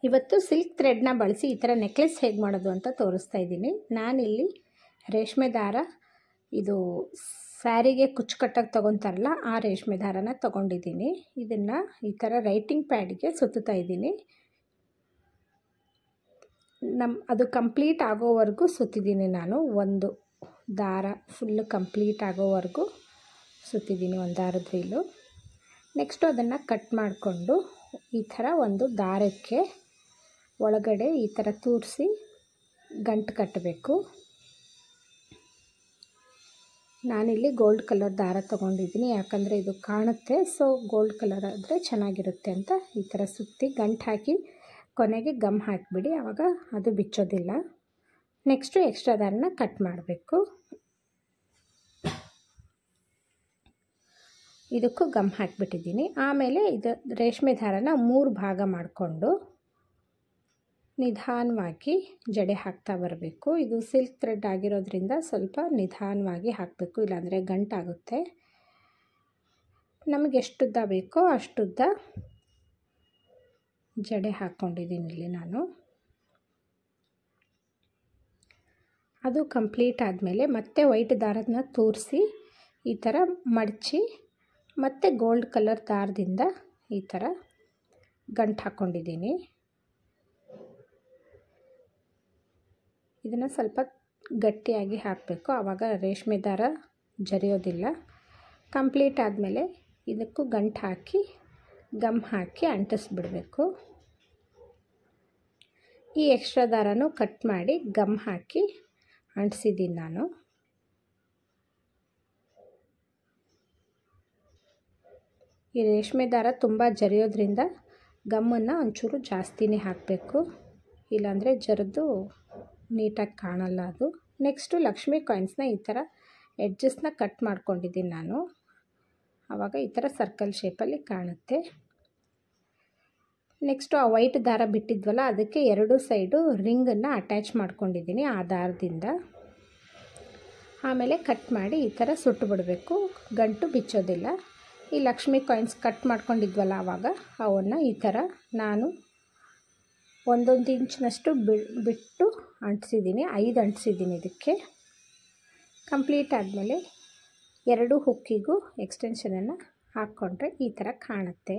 ಇವತ್ತು ಸಿಲ್ಕ್ ಥ್ರೆಡ್ನ ಬಳಸಿ ಈ ಥರ ನೆಕ್ಲೆಸ್ ಹೇಗೆ ಮಾಡೋದು ಅಂತ ತೋರಿಸ್ತಾ ಇದ್ದೀನಿ. ನಾನಿಲ್ಲಿ ರೇಷ್ಮೆ ದಾರ, ಇದು ಸ್ಯಾರಿಗೆ ಕುಚ್ಚು ಕಟ್ಟಕ್ಕೆ ತೊಗೊತಾರಲ್ಲ ಆ ರೇಷ್ಮೆ ದಾರನ ತೊಗೊಂಡಿದ್ದೀನಿ. ಇದನ್ನು ಈ ಥರ ರೈಟಿಂಗ್ ಪ್ಯಾಡಿಗೆ ಸುತ್ತುತ್ತಾ ಇದ್ದೀನಿ. ಅದು ಕಂಪ್ಲೀಟ್ ಆಗೋವರೆಗೂ ಸುತ್ತಿದ್ದೀನಿ. ನಾನು ಒಂದು ದಾರ ಫುಲ್ಲು ಕಂಪ್ಲೀಟ್ ಆಗೋವರೆಗೂ ಸುತ್ತಿದ್ದೀನಿ, ಒಂದು ದಾರದ ರೀಲು. ನೆಕ್ಸ್ಟು ಅದನ್ನು ಕಟ್ ಮಾಡಿಕೊಂಡು ಈ ಥರ ಒಂದು ದಾರಕ್ಕೆ ಒಳಗಡೆ ಈ ಥರ ತೂರಿಸಿ ಗಂಟು ಕಟ್ಟಬೇಕು. ನಾನಿಲ್ಲಿ ಗೋಲ್ಡ್ ಕಲರ್ ದಾರ ತೊಗೊಂಡಿದ್ದೀನಿ, ಯಾಕಂದರೆ ಇದು ಕಾಣುತ್ತೆ. ಸೊ ಗೋಲ್ಡ್ ಕಲರ್ ಆದರೆ ಚೆನ್ನಾಗಿರುತ್ತೆ ಅಂತ ಈ ಥರ ಸುತ್ತಿ ಗಂಟು ಹಾಕಿ ಕೊನೆಗೆ ಗಮ್ ಹಾಕಿಬಿಡಿ, ಆವಾಗ ಅದು ಬಿಚ್ಚೋದಿಲ್ಲ. ನೆಕ್ಸ್ಟು ಎಕ್ಸ್ಟ್ರಾ ದಾರನ ಕಟ್ ಮಾಡಬೇಕು. ಇದಕ್ಕೂ ಗಮ್ ಹಾಕಿಬಿಟ್ಟಿದ್ದೀನಿ. ಆಮೇಲೆ ಇದು ರೇಷ್ಮೆ ದಾರನ 3 ಭಾಗ ಮಾಡಿಕೊಂಡು ನಿಧಾನವಾಗಿ ಜಡೆ ಹಾಕ್ತಾ ಬರಬೇಕು. ಇದು ಸಿಲ್ಕ್ ಥ್ರೆಡ್ ಆಗಿರೋದ್ರಿಂದ ಸ್ವಲ್ಪ ನಿಧಾನವಾಗಿ ಹಾಕಬೇಕು, ಇಲ್ಲಾಂದರೆ ಗಂಟಾಗುತ್ತೆ. ನಮಗೆ ಎಷ್ಟುದ್ದ ಬೇಕೋ ಅಷ್ಟುದ್ದ ಜಡೆ ಹಾಕ್ಕೊಂಡಿದ್ದೀನಿ ಇಲ್ಲಿ ನಾನು. ಅದು ಕಂಪ್ಲೀಟ್ ಆದಮೇಲೆ ಮತ್ತೆ ವೈಟ್ ದಾರನ ತೂರಿಸಿ ಈ ಥರ ಮಡಚಿ ಮತ್ತು ಗೋಲ್ಡ್ ಕಲರ್ ದಾರದಿಂದ ಈ ಥರ ಗಂಟು ಹಾಕ್ಕೊಂಡಿದ್ದೀನಿ. ಇದನ್ನು ಸ್ವಲ್ಪ ಗಟ್ಟಿಯಾಗಿ ಹಾಕಬೇಕು, ಆವಾಗ ರೇಷ್ಮೆ ದಾರ ಜರಿಯೋದಿಲ್ಲ. ಕಂಪ್ಲೀಟ್ ಆದಮೇಲೆ ಇದಕ್ಕೂ ಗಂಟು ಹಾಕಿ ಗಮ್ ಹಾಕಿ ಅಂಟಿಸ್ಬಿಡಬೇಕು. ಈ ಎಕ್ಸ್ಟ್ರಾ ದಾರನೂ ಕಟ್ ಮಾಡಿ ಗಮ್ ಹಾಕಿ ಅಂಟಿಸಿದ್ದೀನಿ ನಾನು. ಈ ರೇಷ್ಮೆ ದಾರ ತುಂಬ ಜರಿಯೋದ್ರಿಂದ ಗಮ್ಮನ್ನು ಒಂಚೂರು ಜಾಸ್ತಿನೇ ಹಾಕಬೇಕು, ಇಲ್ಲಾಂದರೆ ಜರಿದು ನೀಟಾಗಿ ಕಾಣಲ್ಲ ಅದು. ನೆಕ್ಸ್ಟು ಲಕ್ಷ್ಮಿ ಕಾಯಿನ್ಸ್ನ ಈ ಥರ ಎಡ್ಜಸ್ನ ಕಟ್ ಮಾಡ್ಕೊಂಡಿದ್ದೀನಿ ನಾನು, ಆವಾಗ ಈ ಥರ ಸರ್ಕಲ್ ಶೇಪಲ್ಲಿ ಕಾಣುತ್ತೆ. ನೆಕ್ಸ್ಟು ಆ ವೈಟ್ ದಾರ ಬಿಟ್ಟಿದ್ವಲ್ಲ ಅದಕ್ಕೆ 2 ಸೈಡು ರಿಂಗನ್ನು ಅಟ್ಯಾಚ್ ಮಾಡ್ಕೊಂಡಿದ್ದೀನಿ ಆ ದಾರದಿಂದ. ಆಮೇಲೆ ಕಟ್ ಮಾಡಿ ಈ ಥರ ಸುಟ್ಟು ಬಿಡಬೇಕು, ಗಂಟು ಬಿಚ್ಚೋದಿಲ್ಲ. ಈ ಲಕ್ಷ್ಮಿ ಕಾಯಿನ್ಸ್ ಕಟ್ ಮಾಡ್ಕೊಂಡಿದ್ವಲ್ಲ ಆವಾಗ ಅವನ್ನು ಈ ಥರ ನಾನು 1 ಇಂಚಿನಷ್ಟು ಬಿಟ್ಟು ಅಂಟಿಸಿದ್ದೀನಿ, 5 ಅಂಟಿಸಿದ್ದೀನಿ ಇದಕ್ಕೆ. ಕಂಪ್ಲೀಟ್ ಆದಮೇಲೆ 2 ಹುಕ್ಕಿಗೂ ಎಕ್ಸ್ಟೆನ್ಷನನ್ನು ಹಾಕ್ಕೊಂಡ್ರೆ ಈ ಥರ ಕಾಣುತ್ತೆ.